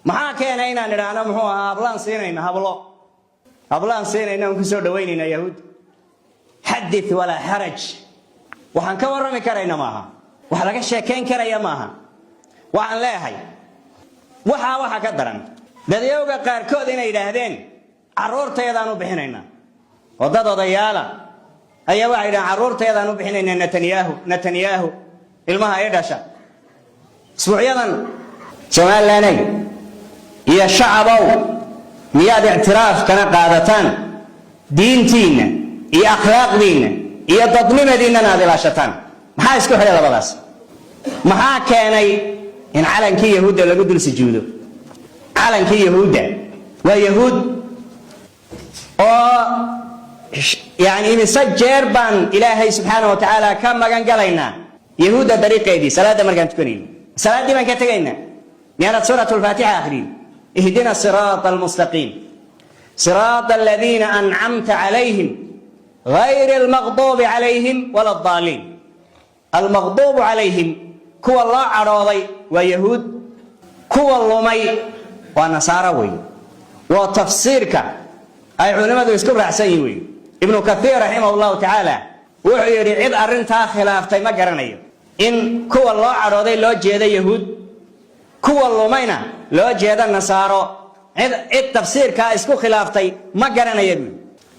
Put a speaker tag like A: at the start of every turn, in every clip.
A: maxaa keenay inaan idhaahno muxuu ahaa hablaan siinayna hablaan siinayna aan ku soo dhaweynayna yahuud xadith walaa xaraj waxaan ka warrami karayna maaha wax laga sheekayn karaya maaha waxaan leeyahay waxa ka daran dadyowga qaarkood inay yidhaahdeen carruurteedaan u bixinaynaa oo dad odayaala ayaa waxay yidhahdeen carruurteedaan u bixinaynaa netanyahu ilmaha ay dhasha isbuucyadan somalilanay iyo shacabow miyaad ictiraaf kana qaadataan diintiinna iyo akhlaaqdiinna iyo dadnimadiinnana aad ilaashataan maxaa isku xidhay labadaas maxaa keenay in calankii yahuudda lagu dul sujuudo calankii yahuudda waa yahuud oo yani imise jeer baan ilaahay subxaanahu watacaala ka magan galaynaa yahuudda dariiqeedii salaadda markaan tukanayno salaaddii baan ka tegaynaa miyaanad suurat lfaatixa akhriin ihdina siraata almustaqiim siraata aladiina ancamta calayhim غير المغضوب عليهم ولا الضالين المغضوب عليهم كوا الله عراضي ويهود كوا اللومي ونصارى وي وتفسيرك أي علماء يذكر رأسي وي ابن كثير رحمه الله تعالى وحيري عد أرنتها خلافتي ما قرنيه إن كوا الله عراضي لو جيدا يهود كوا اللومينا لو جيدا النصارى عد تفسير كاسكو خلافتي ما قرنيه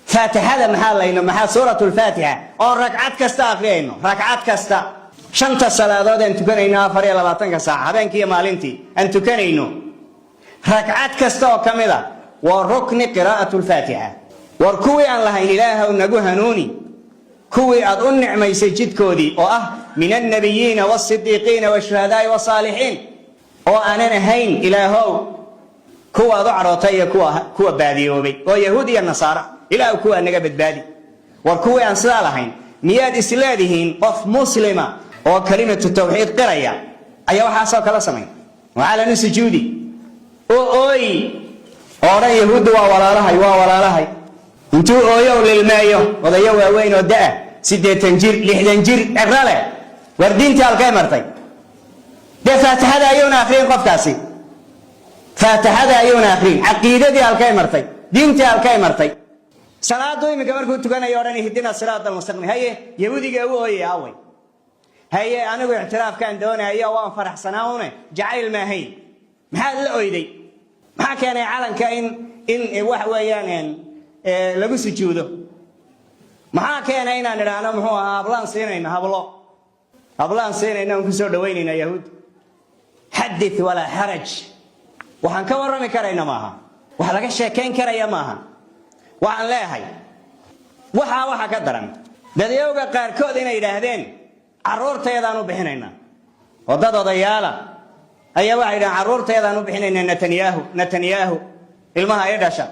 A: فاتحة محل إنه محل سورة الفاتحة أو ركعات كستا أخرينه ركعات كستا شنت الصلاة ذا أن تكونينها فريق لباتنك ساعة بينك يا مالنتي أن تكونينه ركعات كستا كاملة وركن قراءة الفاتحة وركوي عن الله إن إله ونجوه نوني كوي أظن نعمة يسجد كودي من النبيين والصديقين والشهداء والصالحين وأنا نهين إلهه كوا ضعرتي كوا باديوبي ويهودي النصارى إلى كوا نجبت بادي وركوا عن صالحين مياد إسلادهين قف مسلمة وكلمة التوحيد قرية أيها حاسب كلا سمين وعلى نسجودي أوي أورا يهود ولا لهي انتو أويو للمايو وضيو وين وداء سيدة تنجير لحدنجير أغرالة وردين تالكي مرتي ده فاتحة أيون آخرين قف كاسي فاتحة أيون آخرين عقيدة دي الكي مرتي دين تالكي مرتي صلاة دوي مكمل كنت كنا يوراني هدينا الصراط المستقيم هي يهودي جاوه هي أوي هي أنا باعتراف كان دوني هي وان فرح سناونه جعل ما هي محل أويدي ما كان يعلن كائن إن وحويان لبس سجوده ما كان هنا نرانا هو هبلان سينينا هبلان سينينا ونكسر دويننا يهود حدث ولا حرج وحن كورنا كرينا معها وحلقة شيكين كريا معها وعن leeyahay waxa ka daran dadyowga qaarkood inay yiraahdeen carruurteedaan u bixinaynaa oo dad odayaala ayaa waxay yiraahdeen carruurteedaan u bixinaynaa netanyahu ilmaha ay dhasha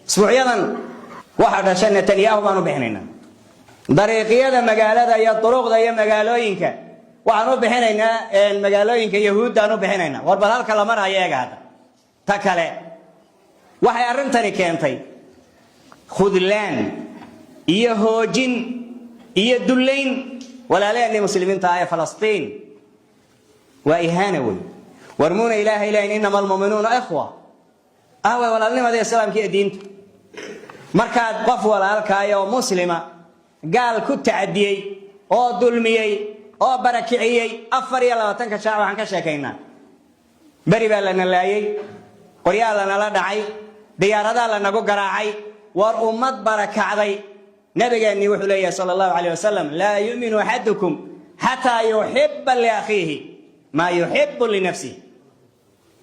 A: isbuucyadan waxa dhasha netanyahu baan u bixinaynaa dariiqyada magaalada iyo duruqda iyo magaalooyinka waxaan u bixinaynaa magaalooyinka yahuudaan u bixinaynaa war bal halka la marayo eega hada ta kale waxay arintani keentay خذلان يهوجين يدلين ولا لأن المسلمين تاعي فلسطين وإهانة ورمون إله إله إنما المؤمنون إخوة ولا لما ذي السلام كي دين مركز قف ولا الكاية ومسلمة قال كنت عديي أو ظلميي أو بركعيي أفر يلا وتنك شعب عنك شاكينا بري بالنا لاي قريالا لا داعي دياردا لنا قراعي والأمة بركعي نبي أني وحليه صلى الله عليه وسلم لا يؤمن أحدكم حتى يحب لأخيه ما يحب لنفسه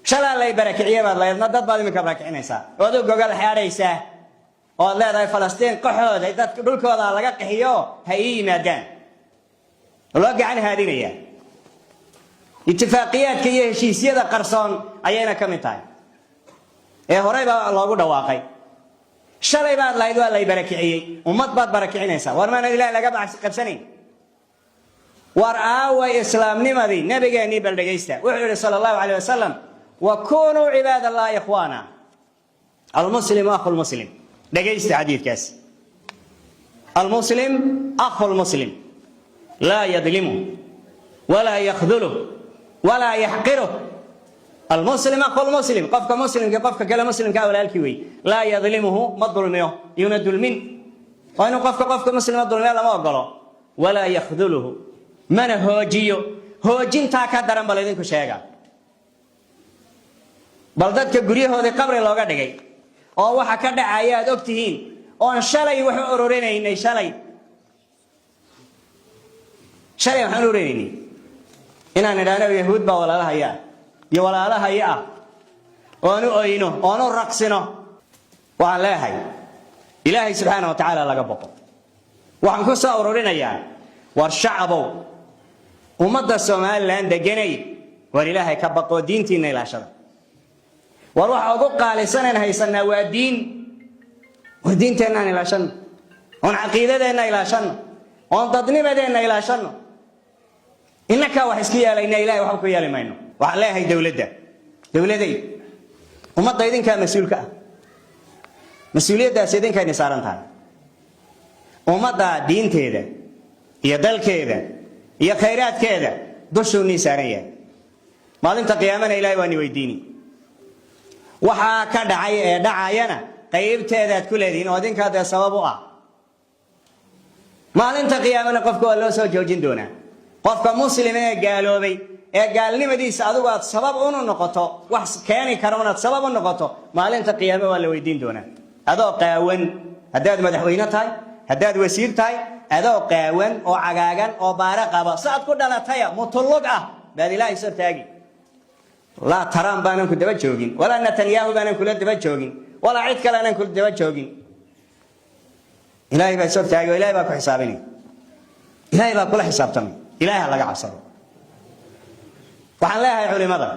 A: شلا لا يبركعيه بعد لا ينضد بعد من كبركعين إنسان وذو جوجل حارسة والله ذا فلسطين قحود إذا تقول كذا لقى قحيو هي مدان لقى عن هذه هي اتفاقيات كي شيء سيدا قرصان أينا كمتاي هريبة الله قد واقعي شلي بعد لا يدوا لا يبركعيه ومت بعد بركعين إنسان ورمان إله لقى بعد قبسنين ورآوا إسلام نمذي نبي جاني بلدجيسته وحده صلى الله عليه وسلم وكونوا عباد الله إخوانا المسلم أخو المسلم دجيسته حديث كاس المسلم أخو المسلم لا يظلمه ولا يخذله ولا يحقره المسلم أخو المسلم قفك مسلم كقفك كلا مسلم كأولا الكوي لا يظلمه ما الظلمه يند المن وإنه قفك مسلم الظلمه لا ما أقوله ولا يخذله من هوجيو هوجين تاكا درن بلدين كشيغا بلدك غريه هودي قبر لوغا دغاي oo waxa ka dhacaya aad ogtihiin oo shalay wax ururinayna shalay waxaan ururinay inaan idhaahno yahuud baa walaalaha iyo walaalaha oonu oyno oonu raqsino waan leeyahay ilaahay subhanahu wa ta'ala laga boqo waxaan ku soo ururinayaa war shacabow ummadda Soomaaliland deganay war ilaahay ka baqo diintiina ilaashada war waxa ugu qaalisan haysanaa waa diin ودينتنا إلاشن on caqiidadeena ilaashan on dadnimadeena ilaashan innaka wax iska yeelayna ilaahay wax ku yeelaymayno wax leeyahay dawladay ummadda idinka mas'uulka ah mas'uuliyadaas idinka ay saaran tahay ummadda diinteeda iyo dalkeeda iyo khayraadkeeda dushuuni saaran yahay maalinta qiyaamana ilaahay waa ni weydiini waxa ka dhacay ee dhacayana qaybteeda aad ku leediin oo idinka aad sabab u ah maalinta qiyaamana qofka waa loo soo joojin doonaa qofka muslimina ee gaaloobay ee gaalnimadiisa adigu aad sabab u noqoto wax keeni karo inaad sabab u noqoto maalinta qiyaamo waa la weydiin doonaa adoo qaawan hadaad madaxweyne tahay hadaad wasiir tahay adoo qaawan oo cagaagan oo baara qaba saad ku dhalatay mutulug ah baad ilaahay soo taagi la taran baanan ku daba joogin wala Netanyahu baanan kula daba joogin wala cid kale aanan kula daba joogin ilaahay baa soo taagi ilaahay baa ku xisaabini ilaahay baa kula xisaabtamay ilaahay laga cabsado waxaan leeyahay culimada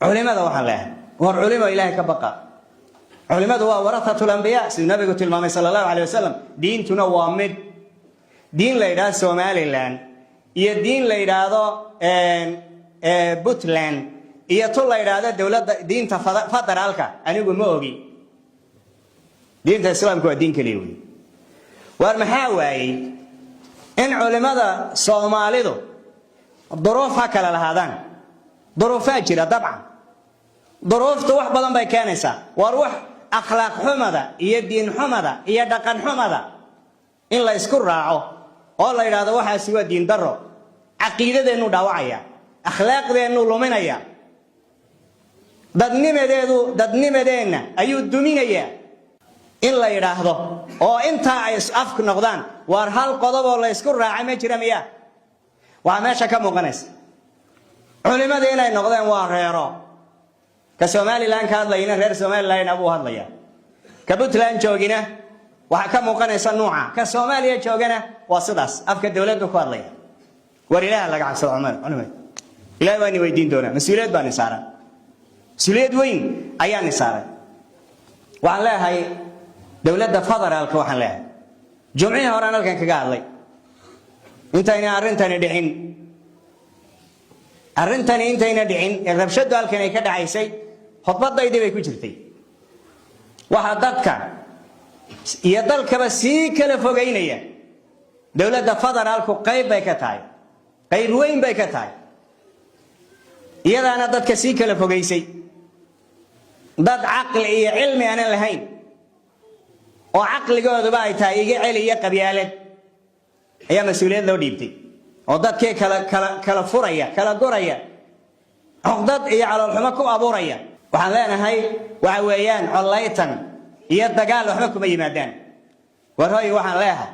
A: waxaan leeyahay war culimo ilaahay ka baqa culimadu waa warathatul anbiya si nabiga tilmaamay sallallahu alayhi wasallam diintuna waa mid diin la yiraahdo Somaliland iyo diin la yiraahdo Puntland iyo to la yiraahdo dawladda diinta federaalka anigu ma ogi diinta islaamku waa diin kaliya weey war maxaa waayay in culimada Soomaalidu duruufa kala lahaadaan duruufa jira dabcan duruuftu wax badan bay keenaysaa war wax akhlaaq xumada iyo diin xumada iyo dhaqan xumada in la isku raaco oo la yiraahdo waxaasi waa diin darro aqeedadeenu dhaawacaya akhlaaqdeenu luminaya dadnimadeena ayuu duminaya in la yiraahdo oo inta ay afku noqdaan war hal qodob oo la isku raacay ma jira miya waa meesha ka muuqanaysa culimada inay noqdeen waa reero ka Somaliland ka hadlayna reer Somaliland abu hadlaya ka Puntland joogina waxa ka muuqanaysa nooca ka Soomaaliya joogana waa sidaas afka dawladdu ku hadlaya war ilaahay laga cabsado culimada ilaahay waa ni weydiin doona mas'uuliyad baan saaran مسؤولية وين أيان نسارة وعن لا هاي دولة فضل الكوحن لها جمعية ورانا كان كقال لي أنت هنا أرنتني دحين أنت هنا دحين الربشة دال كان يكاد عيسى خطبات ضيدي بيكوجرتي وحدتك يضل كبسيك لفوقينية دولة فضل الكو قيب بيكتاي قيب وين بيكتاي يلا أنا ضد كسيك لفوقيسي ضد عقل إيه علمي أنا لهين وعقل جود بايتها يجي علي قبيلة هي مسؤولية لو ديبتي وضد كي كلا فرية كلا قرية ضد إيه على الحماكم أبورية وحنا هاي وعويان عليتن يدقال وحماكم أي مدان ورهاي وحنا لها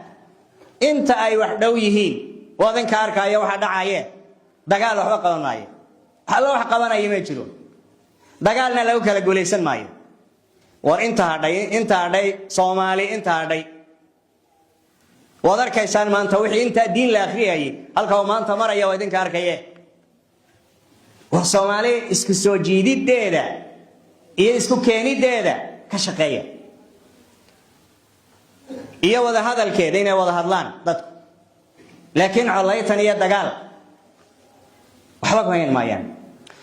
A: أنت أي وحدويهين وذن كارك أي واحد عاية دقال وحماكم معي هلا wax qabanaya ma jiro dagaalna lagu kala guuleysan maayo war inta hadhay Soomaali inta hadhay wadarkaysan maanta wixii inta diin la akhriyay halka maanta maraya waa idinka arkayee war Soomaali isku soo jiidideeda iyo isku keenideeda ka shaqeeya iyo wada hadalkeeda inay wada hadlaan dadku laakiin calaytan iyo dagaal waxba ma yeelan maayaan